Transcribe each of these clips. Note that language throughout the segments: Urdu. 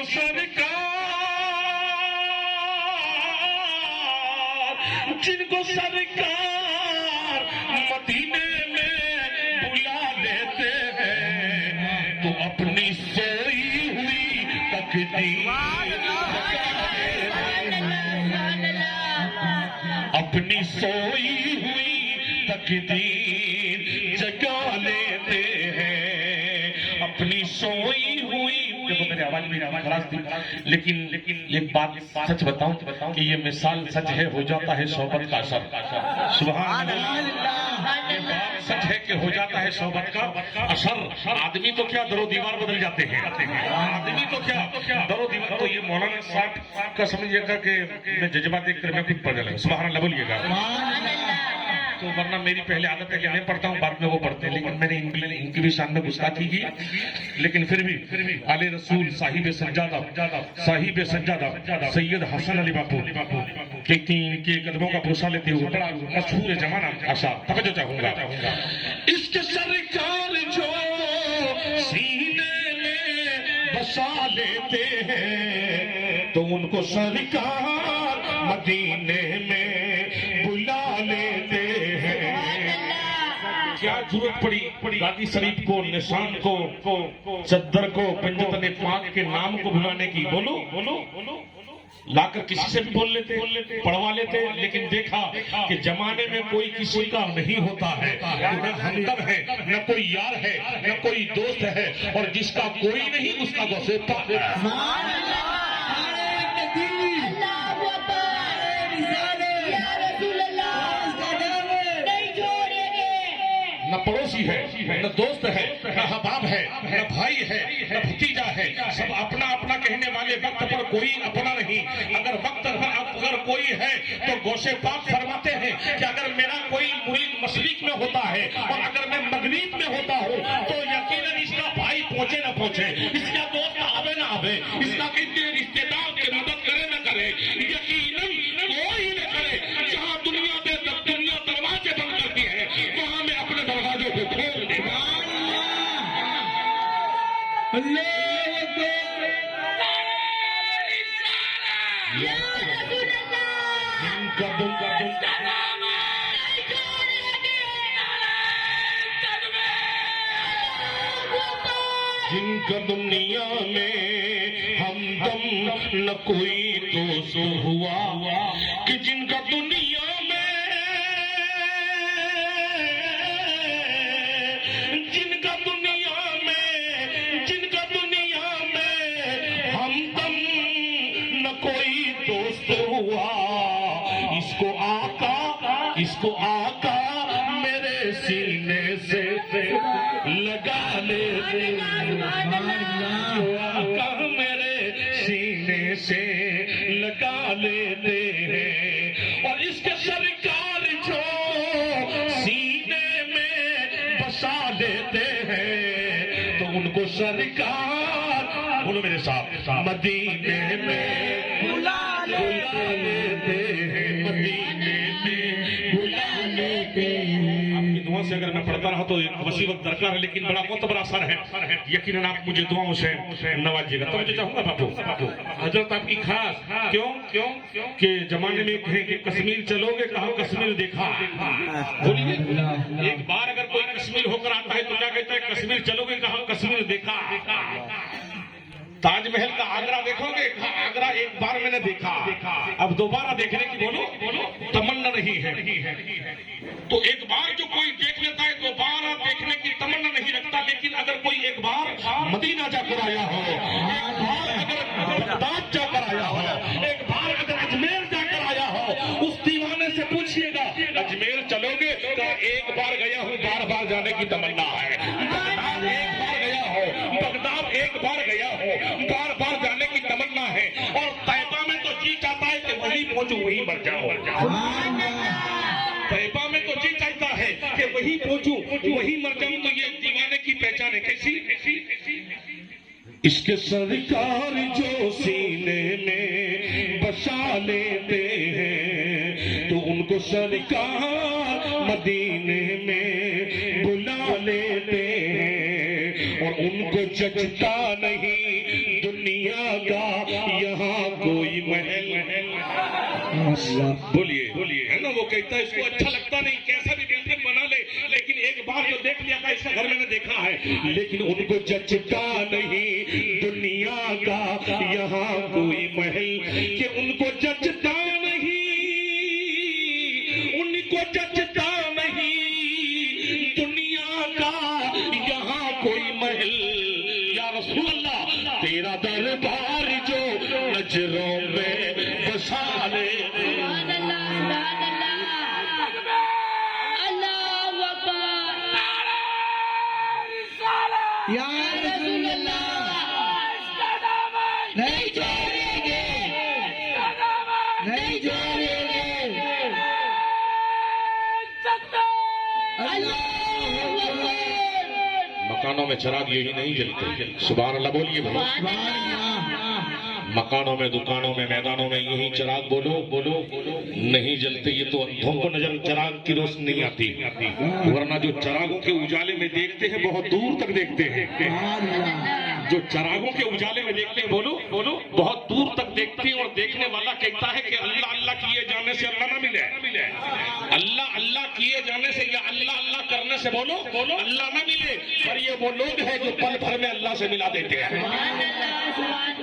سرکار مدینے میں بلا لیتے ہیں تو اپنی سوئی ہوئی تقدیر اپنی سوئی ہوئی تقدیر جگا لیتے ہیں اپنی سوئی ہوئی. دیکھو میرے آواز میں خلاص تھی لیکن ایک بات سچ بتاؤں کہ یہ مثال سچ ہے ہو جاتا ہے صحبت کا اثر. سبحان اللہ. یہ بات سچ ہے کہ ہو جاتا ہے صحبت کا اثر. آدمی تو کیا در و دیوار بدل جاتے ہیں آدمی تو کیا در و دیوار. تو یہ مولانا صاحب کا سمجھیے گا کہ میں جذبات دیکھ کر میں خود پڑھ لگا. سبحان اللہ بولیے گا. تو ورنہ میری پہلے عادت ہے کہ میں پڑھتا ہوں بعد میں وہ پڑھتے ہیں لیکن میں نے ان کی بھی شان میں گستاخی کی لیکن پھر بھی آل رسول صاحب سجادہ سید حسن علی باپو کے قدموں کا بوسہ لیتے ہوئے بڑا مشہور زمانہ آشا توجہ چاہوں گا. اس کے سرکار جو سینے میں بسا لیتے ہیں تو ان کو سرکار مدینے میں بلا لیتے ہیں. کیا ضرورت پڑی غازی شریف کو نشان کو صدر کو پنجتن پاک کے نام کو بلانے کی. بولو لا کر کسی سے بھی بول لیتے پڑھوا لیتے لیکن دیکھا کہ زمانے میں کوئی کسی کا نہیں ہوتا ہے نہ ہمدرد ہے نہ کوئی یار ہے نہ کوئی دوست ہے اور جس کا کوئی نہیں اس کا غوث پاک ہے. نہ پڑوسی ہے نہ دوست ہے نہ حباب ہے نہ بھائی ہے نہ بھتیجا ہے سب اپنا اپنا کہنے والے. وقت پر کوئی اپنا نہیں. اگر وقت پر اگر کوئی ہے تو غوث پاک فرماتے ہیں کہ اگر میرا کوئی مرید مشرق میں ہوتا ہے اور اگر میں مغرب میں ہوتا ہوں تو یقیناً اس کا بھائی پہنچے نہ پہنچے اس کا دوست آوے نہ آوے اس کا رشتے دار کی مدد کرے نہ کرے یقیناً کوئی نہ کرے. جہاں دنیا دروازے بند کرتی ہے وہاں میں اپنے دروازوں کو کھول دے. جن کا دنیا میں ہمدم نہ کوئی دوست ہوا کہ جن کا دنیا میں ہمدم نہ کوئی دوست ہوا اس کو آقا میرے سینے سے لگا لیتے آقا میرے سینے سے لگا لیتے ہیں. اور اس کے سرکار جو سینے میں بسا لیتے ہیں تو ان کو سرکار بولو میرے ساتھ مدینے میں بلا لیتے ہیں. مدینے میں بلا لیتے ہیں. آپ کی دعا سے اگر میں پڑھتا رہا تو وسیع وقت درکار ہے لیکن بڑا معتبر اثر ہے. یقیناً آپ مجھے دعاؤں سے نوازیے گا. توجہ چاہوں گا باپو حضرت آپ کی خاص کیوں کہ زمانے میں کہیں کہ کشمیر چلو گے کہاں کشمیر دیکھا. بولیے ایک بار اگر کوئی کشمیر ہو کر آتا ہے تو کیا کہتا ہے کشمیر چلو گے کہاں کشمیر دیکھا. تاج محل کا آگرہ دیکھو گے آگرہ ایک بار میں نے دیکھا اب دوبارہ دیکھنے کی بولو تمنا نہیں ہے. تو ایک بار جو کوئی دیکھ لیتا ہے دوبارہ دیکھنے کی تمنا نہیں رکھتا. لیکن اگر کوئی ایک بار مدینہ جا کر آیا ہو ایک بار اگر بغداد جا کر آیا ہو ایک بار اگر اجمیر جا کر آیا ہو اس دیوانے سے پوچھئے گا اجمیر چلو گے تو ایک بار گیا ہوں بار بار جانے کی تمنا ہے. ایک بار گیا ہو بغداد ایک بار گیا ہو بار بار جانے کی تمنا ہے. اور طیبہ میں تو جی چاہتا ہے کہ وہی پہنچو وہی مر جاؤ. طیبہ میں تو جی چاہتا ہے کہ وہی پہنچو وہی مر جاؤں. تو یہ دیوانے کی پہچان ہے کیسی. اس کے سرکار جو سینے میں بسا لیتے ہیں تو ان کو سرکار مدینے میں بلا لیتے ہیں. اور ان کو جچتا نہیں دنیا دنیا کا یہاں کوئی محل بولیے ہے نا، وہ کہتا ہے اس کو اچھا لگتا نہیں، کیسا بھی بلڈنگ بنا لے، لیکن ایک بار جو دیکھ لیا کہ اس کا گھر میں نے دیکھا ہے، لیکن ان کو جچتا نہیں دنیا کا یہاں کوئی محل، کہ ان کو جچتا نہیں، ان کو جچتا نہیں دنیا کا یہاں کوئی محل۔ یا رسول اللہ تیرا دربار جو نظروں میں بسا لے، یا رسول اللہ نہیں چھوڑیں گے، نہیں چھوڑیں گے، اللہ اکبر۔ مکانوں میں چراغ یہی نہیں جلتے، سبحان اللہ بولیے بھائی، مکانوں میں، دکانوں میں، میدانوں میں یہی چراغ بولو نہیں جلتے، یہ تو اندھوں کو نظر چراغ کی روشنی نہیں آتی، ورنہ جو چراغوں کے اجالے میں دیکھتے ہیں بہت دور تک دیکھتے ہیں، جو چراغوں کے اجالے میں دیکھتے ہیں بولو بہت دور تک دیکھتے ہیں، اور دیکھنے والا کہتا ہے کہ اللہ اللہ کیے جانے سے اللہ نہ ملے، اللہ اللہ کیے جانے سے یا اللہ اللہ کرنے سے بولو اللہ نہ ملے، پر یہ وہ لوگ ہیں جو پل بھر میں اللہ سے ملا دیتے ہیں،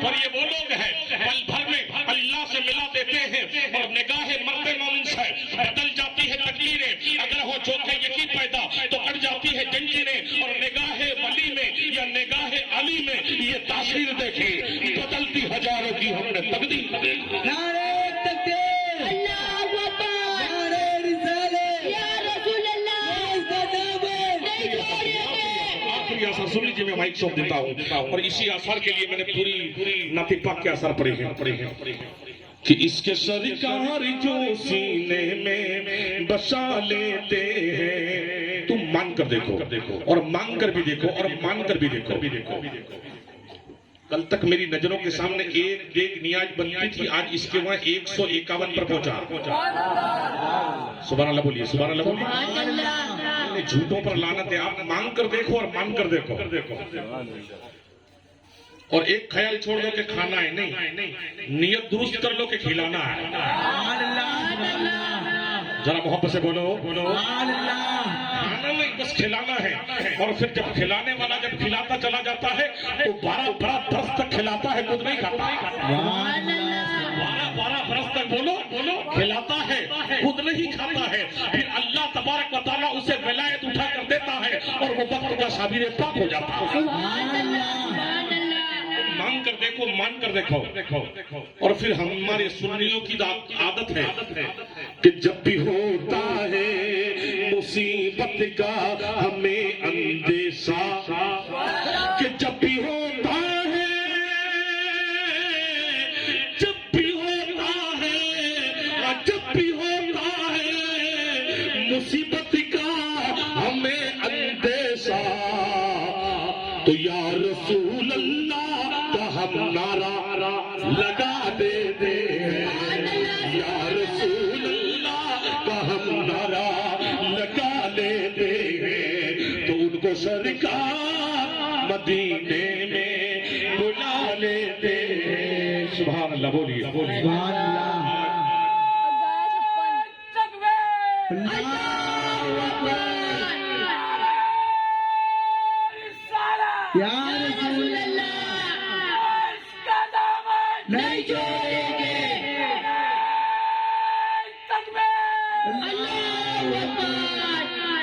پر یہ وہ لوگ ہیں پل بھر میں اللہ سے ملا دیتے ہیں، اور نگاہ مرد مومن سے بدل جاتی ہے تقدیریں، اگر ہو چوکھے یقین پیدا تو کٹ جاتی ہے جنجیریں، اور نگاہ ولی میں یا نگاہ علی میں یہ تاثیر دیکھی بدلتی ہزاروں کی ہم نے تقدیر دیکھی۔ نعرہ تکبیر، اللہ اکبر، نعرہ رسالت، یا رسول اللہ، نہیں چھوڑیں گے۔ آخری اثر سن لیجیے، میں مائک سونپ دیتا ہوں، اور اسی اثر کے لیے میں نے پوری نعت پاک کے اثر پڑھی ہے کہ اس کے سرکار جو سینے میں بسا لیتے ہیں، تم مان کر دیکھو اور مان کر بھی دیکھو اور مان کر بھی دیکھو۔ کل تک میری نظروں کے سامنے ایک نیاز بنتی تھی، آج اس کے وہاں 151 پر پہنچا۔ سبحان اللہ بولیے، سبحان اللہ بولیے۔ جھوٹوں پر لعنت ہے، آپ مان کر دیکھو اور مان کر دیکھو، اور ایک خیال چھوڑ دو کہ کھانا ہے، نہیں، نیت درست کر لو کہ کھلانا ہے۔ ذرا محبت سے بولو، کھانا نہیں بس کھلانا ہے، اور پھر جب کھلانے والا جب کھلاتا چلا جاتا ہے تو 12 برس تک کھلاتا ہے، خود نہیں کھاتا، 12 برس تک بولو کھلاتا ہے، خود نہیں کھاتا ہے، پھر اللہ تبارک و تعالیٰ اسے ولایت اٹھا کر دیتا ہے، اور وہ وقت کا شابیر پاک ہو جاتا ہے۔ مان کر دیکھو، مان کر دیکھو، اور پھر ہمارے سنیوں کی عادت ہے کہ جب بھی ہوتا ہے مصیبت کا ہمیں اندیشہ، کہ جب بھی ہوتا ہے، جب بھی ہوتا ہے، جب بھی ہوتا ہے مصیبت کا ہمیں اندیشہ، تو یا رسول اللہ ہم نعرہ لگا دیتے ہیں، یا رسول اللہ کا ہم نعرہ لگا لیتے ہیں، تو ان کو سرکار مدینے میں بلا لیتے ہیں۔ سبحان اللہ بولیے، سبحان اللہ، یا رسول اللہ نہیں چھوڑیں گے، اللہ اکبر۔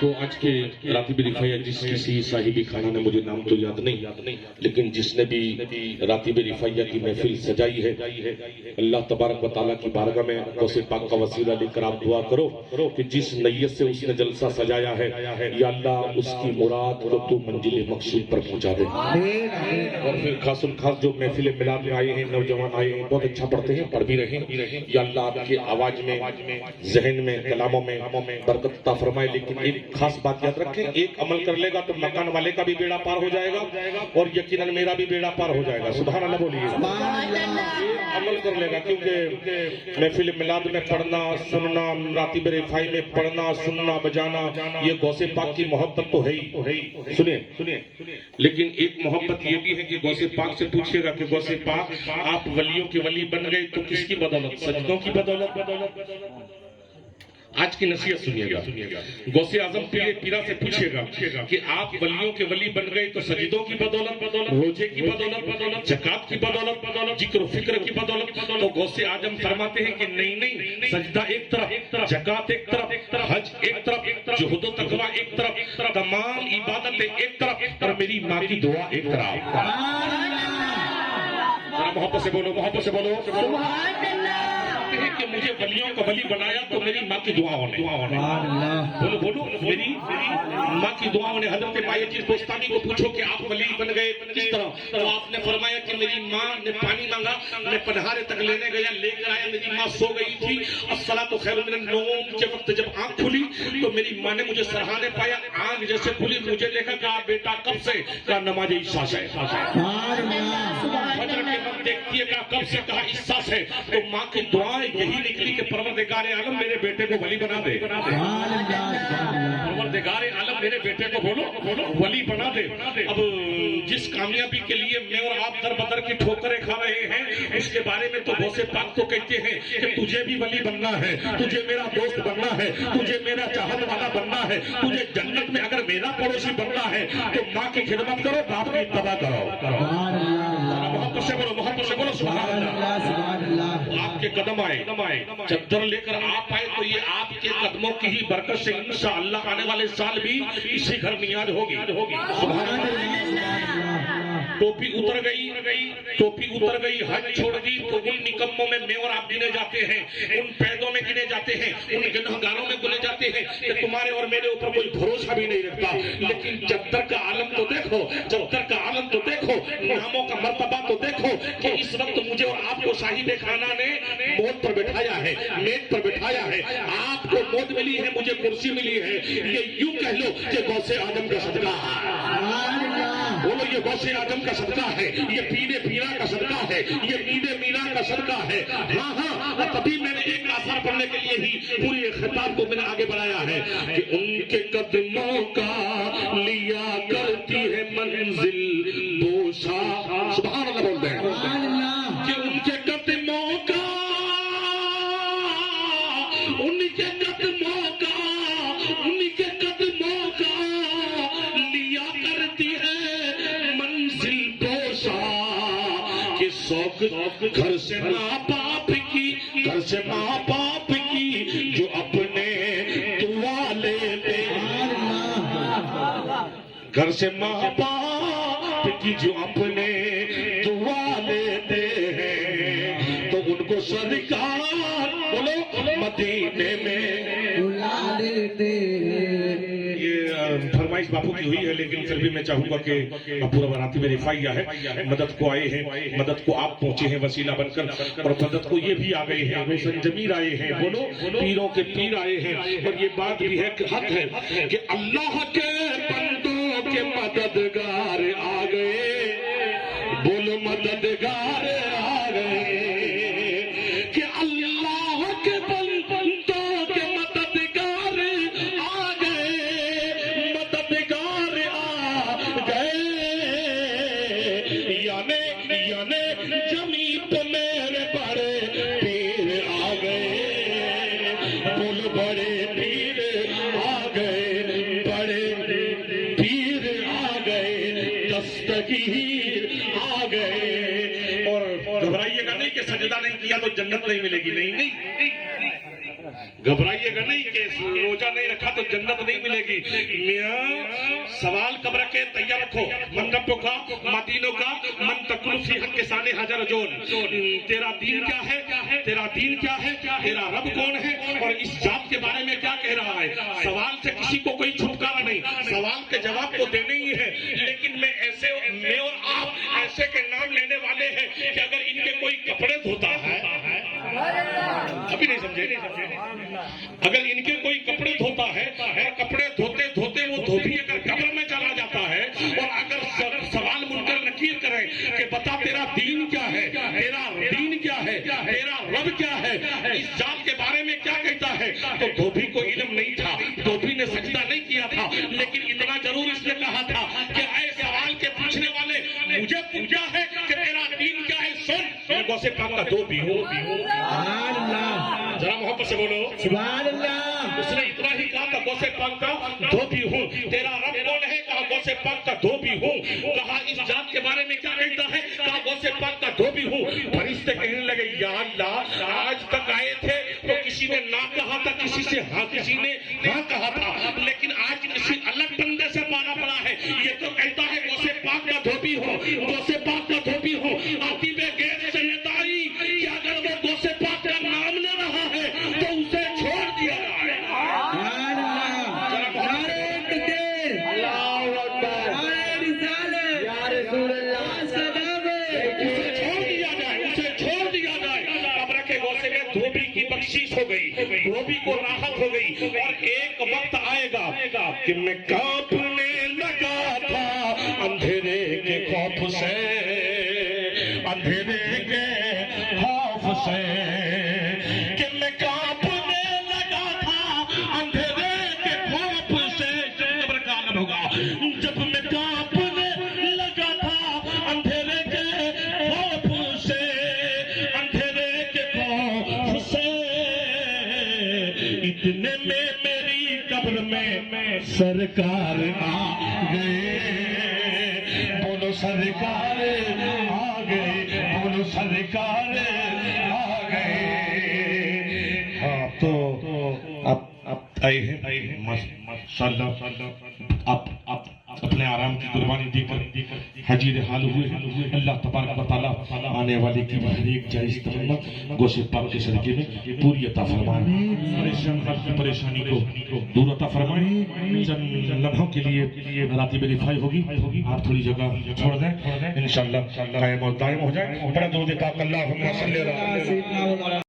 تو آج کے راتب رفایہ جس کسی صاحبی خانہ نے، مجھے نام تو یاد نہیں، لیکن جس نے بھی راتب رفایہ کی محفل سجائی ہے، اللہ تبارک و تعالیٰ کی بارگاہ میں غوث پاک کا وسیلہ لے کر آپ دعا کرو کہ جس نیت سے اس نے جلسہ سجایا ہے، یا اللہ اس کی مراد کو تو منزل مقصود پر پہنچا دے۔ اور پھر خاص الخاص جو محفل میلاد میں آئے ہیں، نوجوان آئے ہیں، بہت اچھا پڑھتے ہیں، پڑھ بھی رہے ہیں، یا اللہ آپ کی آواز میں، ذہن میں، کلاموں میں برکت عطا فرمائے، لیکن ایک خاص بات یاد رکھیں، ایک عمل کر لے گا تو مکان والے کا بھی بیڑا پار ہو جائے گا اور یقیناً میرا بھی بیڑا پار ہو جائے گا. سبحان اللہ بولیے. عمل کر لے گا، کیونکہ محفل میلاد میں پڑھنا سننا، راتب رفائی میں پڑھنا سننا بجانا، یہ غوث پاک کی محبت تو ہے ہی. سنیں، لیکن ایک محبت یہ بھی ہے کہ غوث پاک سے پوچھے گا کہ غوث پاک آپ ولیوں کے ولی بن گئے تو کس کی بدولت؟ سجدوں کی بدولت. آج کی نصیحت سنیے گا. غوث اعظم پیرا سے پوچھے گا کہ آپ ولیوں کے ولی بن گئے تو سجدوں کی بدولت، روزے کی بدولت، زکات کی بدولت، ذکر و فکر کی بدولت. تو غوث اعظم فرماتے ہیں کہ نہیں، سجدہ ایک طرف، زکات ایک طرف، حج ایک طرف، جہد و تقوی ایک طرف، تمام عبادتیں ایک طرف اور میری ماں کی دعا ایک طرف. محبت سے بولو. کہ مجھے ولیوں کا ولی بنایا تو میری ماں کی دعا ہونے. بولو میری ماں کی دعا ہونے. حضرت مایہ بوستانی کو پوچھو کہ آپ ولی بن گئے کس طرح؟ تو آپ نے فرمایا کہ میری ماں نے پانی مانگا، میں پنہارے تک لینے گیا، لے کر آیا، میری ماں سو گئی تھی. الصلاۃ خیر من النوم کے وقت جب آنکھ کھلی تو میری ماں نے مجھے سرہانے پایا. آنکھ جیسے کھلی مجھے دیکھا کہ آپ بیٹا کب سے؟ کہا نماز عشاء سے. فجر کے وقت دیکھتی ہے کہ کب سے؟ کہا عشاء سے. تو ماں کی دعائیں یہی نکلی کہ پروردگار عالم میرے بیٹے کو ولی بنا دے. پروردگار عالم میرے بیٹے کو بولو ولی بنا دے. اب جس کامیابی کے لیے میں اور آپ در بدر کی ٹھوکریں کھا رہے ہیں اس کے بارے میں تو غوث پاک تو کہتے ہیں کہ تجھے بھی ولی بننا ہے، تجھے میرا دوست بننا ہے، تجھے میرا چاہت والا بننا ہے، تجھے جنت میں اگر میرا پڑوسی بننا ہے تو ماں کی خدمت کرو، باپ کی اتباع کرو. محبت سے بولو سبحان اللہ. آپ کے قدم آئے، چادر لے کر آپ آئے تو یہ آپ کے قدموں کی ہی برکت سے انشاءاللہ آنے والے سال بھی اسی گھر میں یاد ہوگی. سبحان اللہ. ٹوپی اتر گئی، حج چھوڑ دی تو ان نکموں میں اور آپ گنے جاتے ہیں، ان پیدوں میں گنے جاتے ہیں، ان گنہگاروں میں گنے جاتے ہیں کہ تمہارے اور میرے اوپر کوئی بھروسہ بھی نہیں رکھتا. لیکن چادر کا عالم تو دیکھو، ناموں کا مرتبہ تو دیکھو کہ اس وقت مجھے اور آپ کو صاحب خانہ نے موت پر بٹھایا ہے، میز پر بٹھایا ہے. آپ کو موت ملی ہے، مجھے کرسی ملی ہے. یہ یوں کہہ لو کہ غوث اعظم کا صدقہ ہے. بولو یہ غوث اعظم کا صدقہ ہے، یہ پیر پیرا کا صدقہ ہے، یہ مید مینا کا صدقہ ہے. ہاں تبھی میں نے ایک آثار پڑھنے کے لیے ہی پوری خطاب کو میں نے آگے بڑھایا ہے کہ ان کے قدموں کا لیا کرتی ہے منزل بوسا. سبحان اللہ بولتے ہیں کہ ان کے قدموں کا لیا کرتی ہے منزل بوسا. کہ سوگ گھر سے ماں باپ کی جو اپنے دعا لیتے ہیں، گھر سے ماں باپ کی جو اپنے دعا لیتے ہیں تو ان کو سرکار بولو مدینے میں بلا لیتے ہیں. یہ فرمائش باپو کی ہوئی ہے لیکن پھر بھی میں چاہوں گا کہ پورا راتب رفائی ہے، مدد کو آئے ہیں، مدد کو آپ پہنچے ہیں وسیلہ بن کر، اور مدد کو یہ بھی آ گئے ہیں، روشن ضمیر آئے ہیں. بولو پیروں کے پیر آئے ہیں. اور یہ بات بھی ہے کہ حق ہے کہ اللہ کے بندوں کے مددگار آ گئے. بولو مددگار آ گئے کہ اللہ کے بندوں کے مددگار آ گئے، مددگار آ گئے. یعنی جمی پہ میرے بڑے پیر آ گئے. بول بڑے پیر آ گئے، بڑے پیر آ گئے، دستگیر آ گئے. اور گھبرائیے گا نہیں کہ سجدہ نہیں کیا تو جنت نہیں ملے گی. نہیں گھبرائیے گا نہیں کہ روزہ نہیں رکھا تو جنت نہیں ملے گی. میاں سوال کب رکھے تیار رکھو. من ربو کا مدینوں کا من تکلفی حق کے سانے حجر جون. تیرا دین کیا ہے، تیرا دین کیا ہے، تیرا رب کون ہے اور اس ذات کے بارے میں کیا کہہ رہا ہے. سوال سے کسی کو کوئی چھٹکارا نہیں، سوال کے جواب تو دینے ہی ہے. لیکن میں اور آپ ایسے کے نام لینے والے ہیں کہ اگر ان کے کوئی کپڑے دھوتا ہے، ابھی نہیں سمجھے، اگر ان کے کوئی کپڑے دھوتا ہے اور کپڑے دھوتے ہے اس ذات کے بارے میں کیا کہتا ہے. تو دھوبی کو علم نہیں تھا, دھوبی نے سجدہ نہیں کیا تھا, لیکن اتنا ضرور اس نے کہا تھا کہ اے سوال کے پوچھنے والے, مجھے پوچھا ہے کہ تیرا دین کیا ہے, سن. میں غوث پاک کا دھوبی ہوں. سبحان اللہ, ذرا محبت سے بولو سبحان اللہ. اس نے اتنا ہی کہا تھا غوث پاک کا دھوبی ہوں. تیرا رب کون ہے, کہا غوث پاک کا دھوبی ہوں. کہا اس ذات کے بارے میں کیا کہتا ہے, کہا غوث پاک کا دھوبی ہوں. فرشتے کہنے لگے یا اللہ, آج تک آئے تھے تو کسی نے نہ کہا تھا, کسی سے ہاں, کسی نے ہاں کہا تھا, لیکن آج کسی الگ بندے سے پانا پڑا ہے. یہ تو کہتا ہے غوث پاک کا دھوبی ہوں, غوث پاک کا دھوبی ہوں. آتی بے غیر سے یہ دائی کہ اگر وہ غوث پاک کا نام لے رہا ہے تو اسے چھوڑ دیا جائے. سبحان اللہ. نعرہ تکبیر, اللہ اکبر, نعرہ رسالت, یا رسول اللہ, اسے چھوڑ دیا جائے, اسے چھوڑ دیا جائے. اب رکھے غوث میں دھوبی کی بخشش ہو گئی, دھوبی کو راحت ہو گئی. اور ایک وقت آئے گا کہ میں کانپنے لگا تھا اندھیرے کے خوف سے, اندھیرے کے خوف سے, کہ میں کانپنے لگا تھا اندھیرے کے خوف سے. قبر کا عالم ہوگا جب میں کانپنے لگا تھا اندھیرے کے خوف سے, اندھیرے کے خوف سے. اتنے میں میری قبر میں سرکار آ گئے. بولو سرکار آ گئے, بولو سرکار آ گئے. ہاں تو اب آئے ہیں ماشاءاللہ, اب اپنے آرام کی قربانی دے کر حجیر حال ہوئے. اللہ تبارک و تعالیٰ آنے والے کی ہر ایک جائز تمنا غوث پاک کے صدقے میں پوری عطا فرمائے. پریشان خلق کی پریشانی کو دور عطا فرمائے. چند لمحوں کے لیے راتب رفائی ہوگی, آپ تھوڑی جگہ چھوڑ دیں, انشاءاللہ قائم اور دائم ہو جائے. بڑا درود پاک اللہم صلی اللہ علیہ وسلم.